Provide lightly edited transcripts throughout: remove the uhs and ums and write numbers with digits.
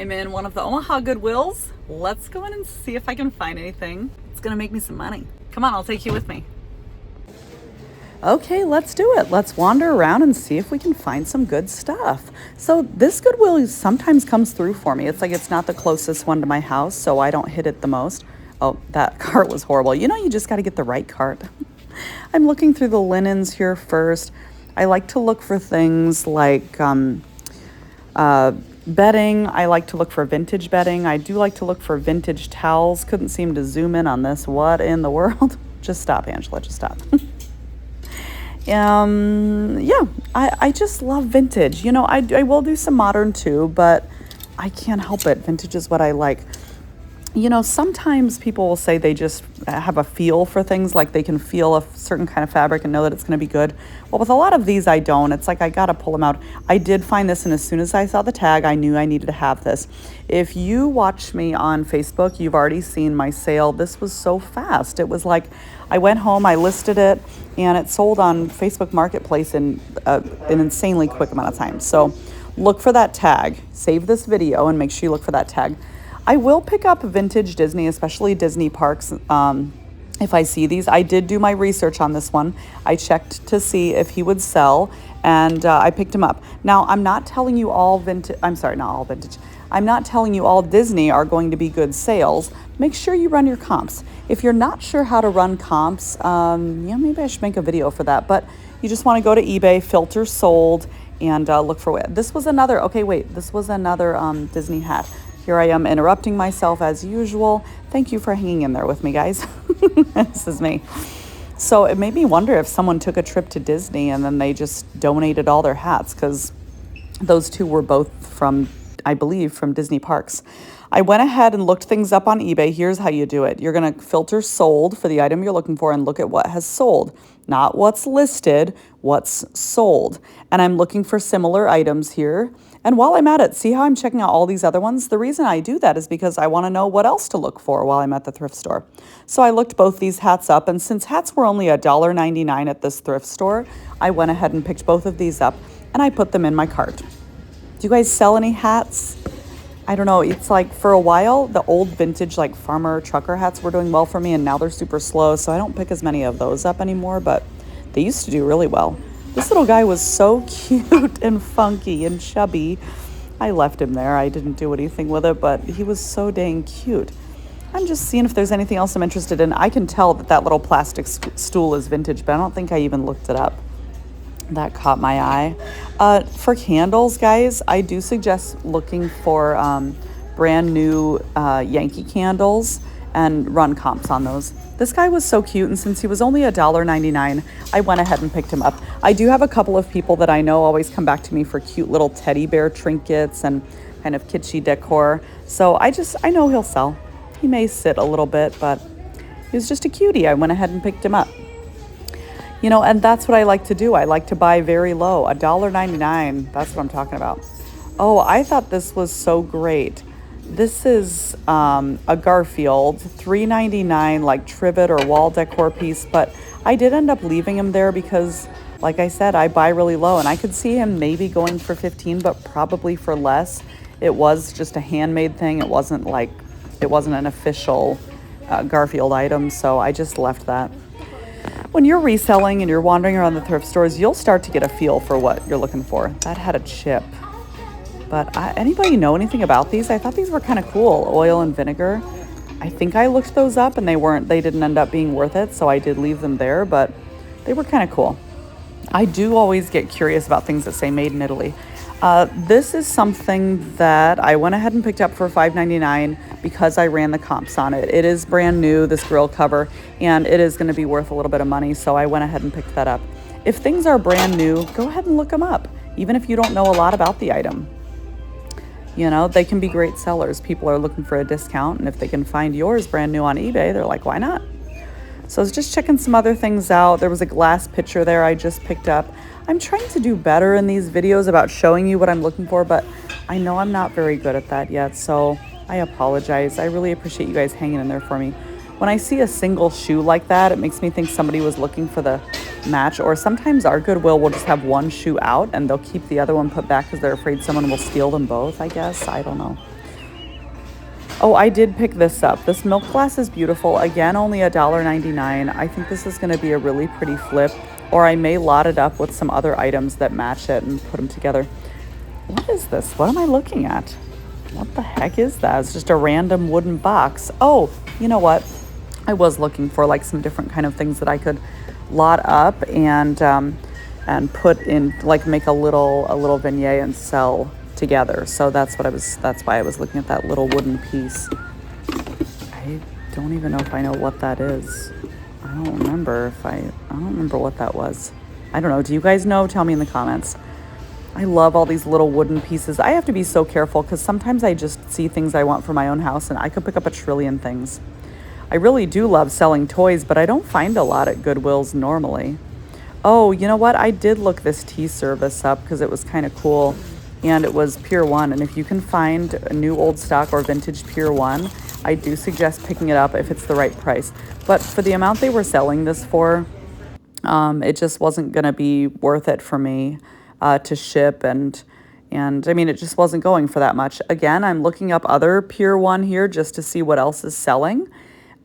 I'm in one of the Omaha Goodwills. Let's go in and see if I can find anything. It's gonna make me some money. Come on, I'll take you with me. Okay, let's do it. Let's wander around and see if we can find some good stuff. So this Goodwill sometimes comes through for me. It's like it's not the closest one to my house, so I don't hit it the most. Oh, that cart was horrible. You know, you just got to get the right cart. I'm looking through the linens here first. I like to look for things like bedding. I like to look for vintage bedding. I do like to look for vintage towels. Couldn't seem to zoom in on this. What in the world? Just stop, Angela. Just stop. Yeah, I just love vintage. You know, I will do some modern too, but I can't help it. Vintage is what I like. You know, sometimes people will say they just have a feel for things, like they can feel a certain kind of fabric and know that it's going to be good. Well, with a lot of these, I don't. It's like I got to pull them out. I did find this, and as soon as I saw the tag, I knew I needed to have this. If you watch me on Facebook, you've already seen my sale. This was so fast. It was like I went home, I listed it, and it sold on Facebook Marketplace in an insanely quick amount of time. So look for that tag. Save this video and make sure you look for that tag. I will pick up vintage Disney, especially Disney parks, if I see these. I did do my research on this one. I checked to see if he would sell, and I picked him up. Now, I'm not telling you all vintage, I'm sorry, not all vintage. I'm not telling you all Disney are going to be good sales. Make sure you run your comps. If you're not sure how to run comps, maybe I should make a video for that. But you just want to go to eBay, filter sold, and look for it. This was another Disney hat. Here I am interrupting myself as usual. Thank you for hanging in there with me, guys. This is me. So it made me wonder if someone took a trip to Disney and then they just donated all their hats, because those two were both from, I believe, from Disney parks. I went ahead and looked things up on eBay. Here's how you do it. You're going to filter sold for the item you're looking for and look at what has sold, not what's listed, what's sold. And I'm looking for similar items here. And while I'm at it, see how I'm checking out all these other ones? The reason I do that is because I want to know what else to look for while I'm at the thrift store. So I looked both these hats up, and since hats were only $1.99 at this thrift store, I went ahead and picked both of these up and I put them in my cart. Do you guys sell any hats? I don't know. It's like for a while, the old vintage like farmer trucker hats were doing well for me, and now they're super slow, so I don't pick as many of those up anymore, but they used to do really well. This little guy was so cute and funky and chubby. I left him there. I didn't do anything with it, but he was so dang cute. I'm just seeing if there's anything else I'm interested in. I can tell that little plastic stool is vintage, but I don't think I even looked it up. That caught my eye. For candles, guys, I do suggest looking for brand new Yankee candles and run comps on those. This guy was so cute, and since he was only $1.99, I went ahead and picked him up. I do have a couple of people that I know always come back to me for cute little teddy bear trinkets and kind of kitschy decor. So I know he'll sell. He may sit a little bit, but he was just a cutie. I went ahead and picked him up. You know, and that's what I like to do. I like to buy very low, $1.99. That's what I'm talking about. Oh, I thought this was so great. This is a Garfield, $3.99, like trivet or wall decor piece, but I did end up leaving him there because, like I said, I buy really low, and I could see him maybe going for $15, but probably for less. It was just a handmade thing. It wasn't an official Garfield item, so I just left that. When you're reselling and you're wandering around the thrift stores, you'll start to get a feel for what you're looking for. That had a chip. But anybody know anything about these? I thought these were kind of cool. Oil and vinegar. I think I looked those up and they didn't end up being worth it, so I did leave them there, but they were kind of cool. I do always get curious about things that say made in Italy. This is something that I went ahead and picked up for $5.99 because I ran the comps on it. It is brand new, this grill cover, and it is going to be worth a little bit of money, so I went ahead and picked that up. If things are brand new, go ahead and look them up, even if you don't know a lot about the item. You know, they can be great sellers. People are looking for a discount, and if they can find yours brand new on eBay, they're like, why not? So I was just checking some other things out. There was a glass pitcher there I just picked up. I'm trying to do better in these videos about showing you what I'm looking for, but I know I'm not very good at that yet, so I apologize. I really appreciate you guys hanging in there for me. When I see a single shoe like that, it makes me think somebody was looking for the match, or sometimes our Goodwill will just have one shoe out and they'll keep the other one put back because they're afraid someone will steal them both, I guess. I don't know. Oh, I did pick this up. This milk glass is beautiful. Again, only $1.99. I think this is going to be a really pretty flip, or I may lot it up with some other items that match it and put them together. What is this? What am I looking at? What the heck is that? It's just a random wooden box. Oh, you know what? I was looking for like some different kind of things that I could lot up and put in, like make a little vignette and sell together. So that's why I was looking at that little wooden piece. I don't even know if I know what that is. I don't remember what that was. I don't know. Do you guys know? Tell me in the comments. I love all these little wooden pieces. I have to be so careful because sometimes I just see things I want for my own house and I could pick up a trillion things. I really do love selling toys, but I don't find a lot at Goodwills normally. Oh, you know what? I did look this tea service up because it was kind of cool. And it was Pier 1. And if you can find a new old stock or vintage Pier 1, I do suggest picking it up if it's the right price. But for the amount they were selling this for, it just wasn't going to be worth it for me to ship. And I mean, it just wasn't going for that much. Again, I'm looking up other Pier 1 here just to see what else is selling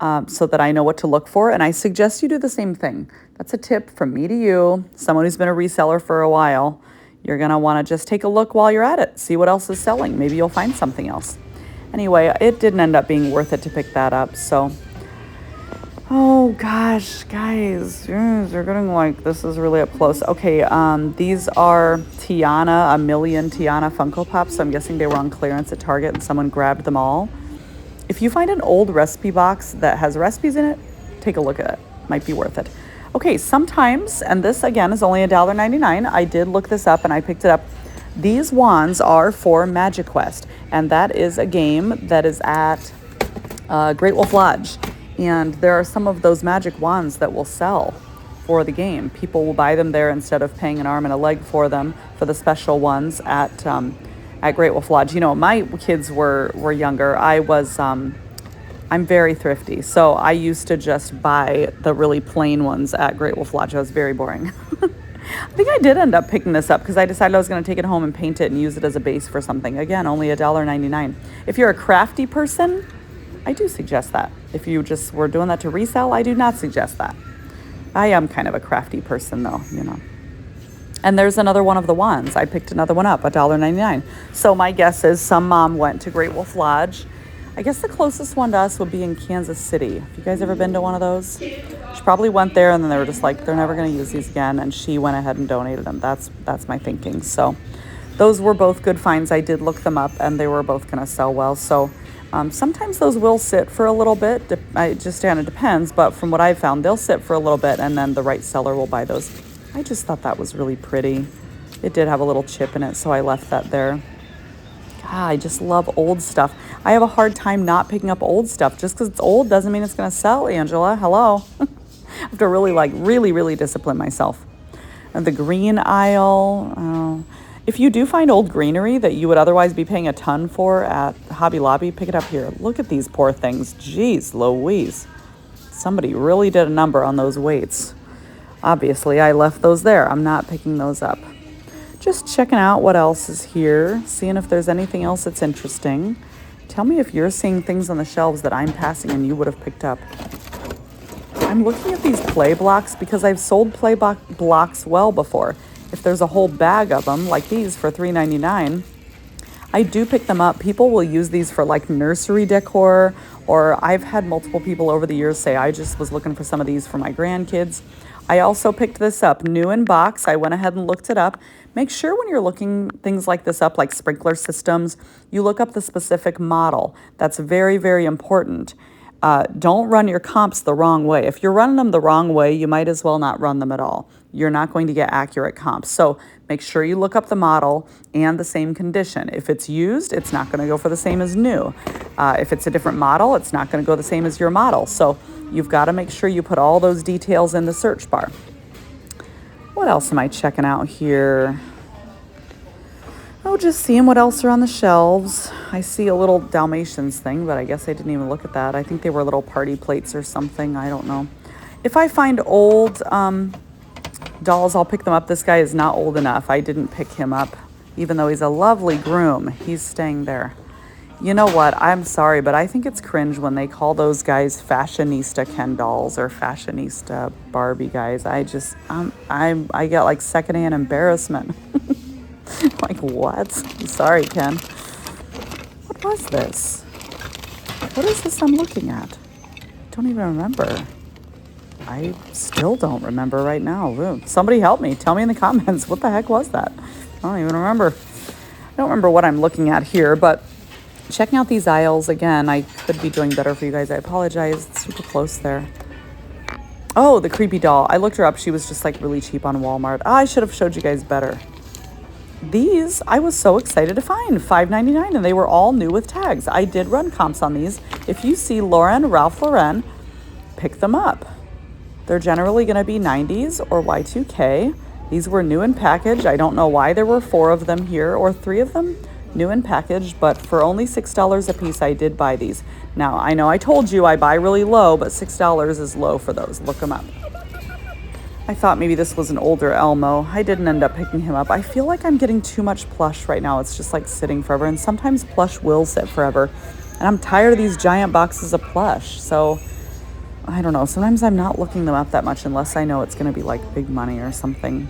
so that I know what to look for. And I suggest you do the same thing. That's a tip from me to you, someone who's been a reseller for a while. You're going to want to just take a look while you're at it. See what else is selling. Maybe you'll find something else. Anyway, it didn't end up being worth it to pick that up. So, oh gosh, guys, they're getting like, this is really up close. Okay, these are Tiana, a million Tiana Funko Pops. So I'm guessing they were on clearance at Target and someone grabbed them all. If you find an old recipe box that has recipes in it, take a look at it. Might be worth it. Okay, sometimes, and this again is only $1.99. I did look this up and I picked it up. These wands are for Magic Quest, and that is a game that is at Great Wolf Lodge. And there are some of those magic wands that will sell for the game. People will buy them there instead of paying an arm and a leg for them for the special ones at Great Wolf Lodge. You know, my kids were younger. I'm very thrifty, so I used to just buy the really plain ones at Great Wolf Lodge. It was very boring. I think I did end up picking this up because I decided I was going to take it home and paint it and use it as a base for something. Again, only $1.99. If you're a crafty person, I do suggest that. If you just were doing that to resell, I do not suggest that. I am kind of a crafty person though, you know. And there's another one of the wands. I picked another one up, $1.99. So my guess is some mom went to Great Wolf Lodge. I guess the closest one to us would be in Kansas City. Have you guys ever been to one of those? She probably went there and then they were just like, they're never going to use these again. And she went ahead and donated them. That's my thinking. So those were both good finds. I did look them up and they were both going to sell well. So sometimes those will sit for a little bit. It just kind of depends. But from what I've found, they'll sit for a little bit and then the right seller will buy those. I just thought that was really pretty. It did have a little chip in it, so I left that there. I just love old stuff. I have a hard time not picking up old stuff. Just because it's old doesn't mean it's going to sell, Angela. Hello. I have to really discipline myself. And the green aisle. If you do find old greenery that you would otherwise be paying a ton for at Hobby Lobby, pick it up here. Look at these poor things. Jeez Louise. Somebody really did a number on those weights. Obviously, I left those there. I'm not picking those up. Just checking out what else is here, seeing if there's anything else that's interesting. Tell me if you're seeing things on the shelves that I'm passing and you would have picked up. I'm looking at these play blocks because I've sold play blocks well before. If there's a whole bag of them, like these for $3.99, I do pick them up. People will use these for like nursery decor, or I've had multiple people over the years say, I just was looking for some of these for my grandkids. I also picked this up new in box. I went ahead and looked it up. Make sure when you're looking things like this up, like sprinkler systems, you look up the specific model. That's very, very important. Don't run your comps the wrong way. If you're running them the wrong way, you might as well not run them at all. You're not going to get accurate comps. So make sure you look up the model and the same condition. If it's used, it's not going to go for the same as new. If it's a different model, it's not going to go the same as your model. So you've got to make sure you put all those details in the search bar. What else am I checking out here? Oh, just seeing what else are on the shelves. I see a little Dalmatians thing, but I guess I didn't even look at that. I think they were little party plates or something. I don't know. If I find old dolls, I'll pick them up. This guy is not old enough. I didn't pick him up, even though he's a lovely groom. He's staying there. You know what? I'm sorry, but I think it's cringe when they call those guys fashionista Ken dolls or fashionista Barbie guys. I get like secondhand embarrassment. Like, what? Sorry, Ken. What was this? What is this I'm looking at? Don't even remember. I still don't remember right now. Ooh, somebody help me. Tell me in the comments. What the heck was that? I don't even remember. I don't remember what I'm looking at here, but checking out these aisles again. I could be doing better for you guys. I apologize. It's super close there. Oh, the creepy doll. I looked her up. She was just like really cheap on Walmart. Oh, I should have showed you guys better. These I was so excited to find. $5.99, and they were all new with tags. I did run comps on these. If you see Ralph Lauren, pick them up. They're generally going to be 90s or Y2K. These were new in package. I don't know why there were 4 of them here or 3 of them new in package, but for only $6 a piece, I did buy these. Now, I know I told you I buy really low, but $6 is low for those. Look them up. I thought maybe this was an older Elmo. I didn't end up picking him up. I feel like I'm getting too much plush right now. It's just like sitting forever, and sometimes plush will sit forever. And I'm tired of these giant boxes of plush. So I don't know. Sometimes I'm not looking them up that much unless I know it's going to be like big money or something.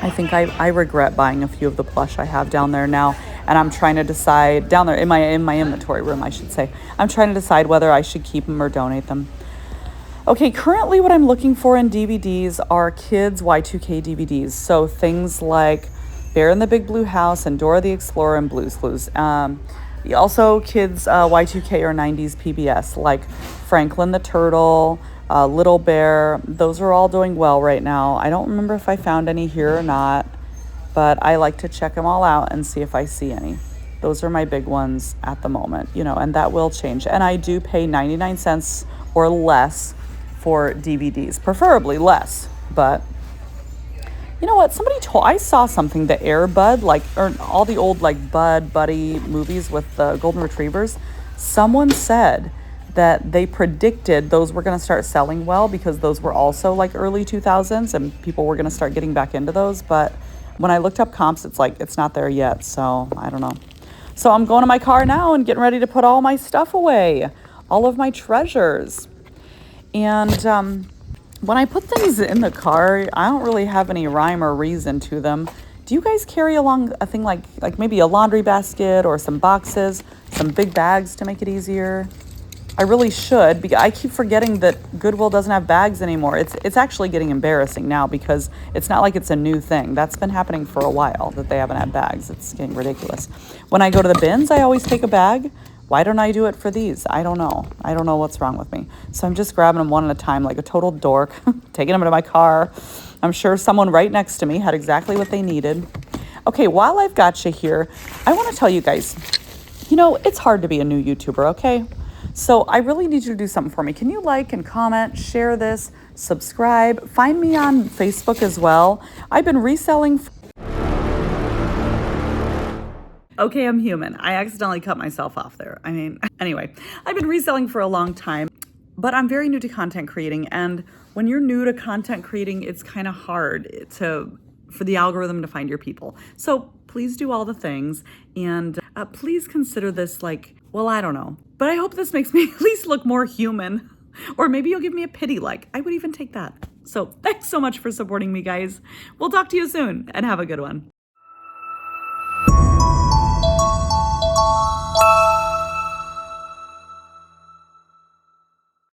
I think I regret buying a few of the plush I have down there now, and I'm trying to decide down there in my inventory room, I should say. I'm trying to decide whether I should keep them or donate them. Okay, currently what I'm looking for in DVDs are kids Y2K DVDs. So things like Bear in the Big Blue House and Dora the Explorer and Blue's Clues. Also kids Y2K or 90s PBS like Franklin the Turtle, Little Bear. Those are all doing well right now. I don't remember if I found any here or not, but I like to check them all out and see if I see any. Those are my big ones at the moment, and that will change. And I do pay 99 cents or less for DVDs, preferably less. But you know what? I saw something, the Air Bud, or all the old Bud Buddy movies with the golden retrievers. Someone said that they predicted those were going to start selling well because those were also early 2000s and people were going to start getting back into those. But when I looked up comps, it's not there yet. So I don't know. So I'm going to my car now and getting ready to put all my stuff away, all of my treasures. And when I put things in the car, I don't really have any rhyme or reason to them. Do you guys carry along a thing like maybe a laundry basket or some boxes, some big bags to make it easier? I really should, because I keep forgetting that Goodwill doesn't have bags anymore. It's actually getting embarrassing now because it's not like it's a new thing. That's been happening for a while that they haven't had bags. It's getting ridiculous. When I go to the bins, I always take a bag. Why don't I do it for these? I don't know. I don't know what's wrong with me. So I'm just grabbing them one at a time like a total dork, taking them into my car. I'm sure someone right next to me had exactly what they needed. Okay, while I've got you here, I want to tell you guys, it's hard to be a new YouTuber, okay? So I really need you to do something for me. Can you like and comment, share this, subscribe, find me on Facebook as well. I've been reselling. Okay, I'm human. I accidentally cut myself off there. Anyway, I've been reselling for a long time, but I'm very new to content creating. And when you're new to content creating, it's kind of hard for the algorithm to find your people. So please do all the things. And please consider this I don't know. But I hope this makes me at least look more human. Or maybe you'll give me a pity like. I would even take that. So thanks so much for supporting me, guys. We'll talk to you soon and have a good one.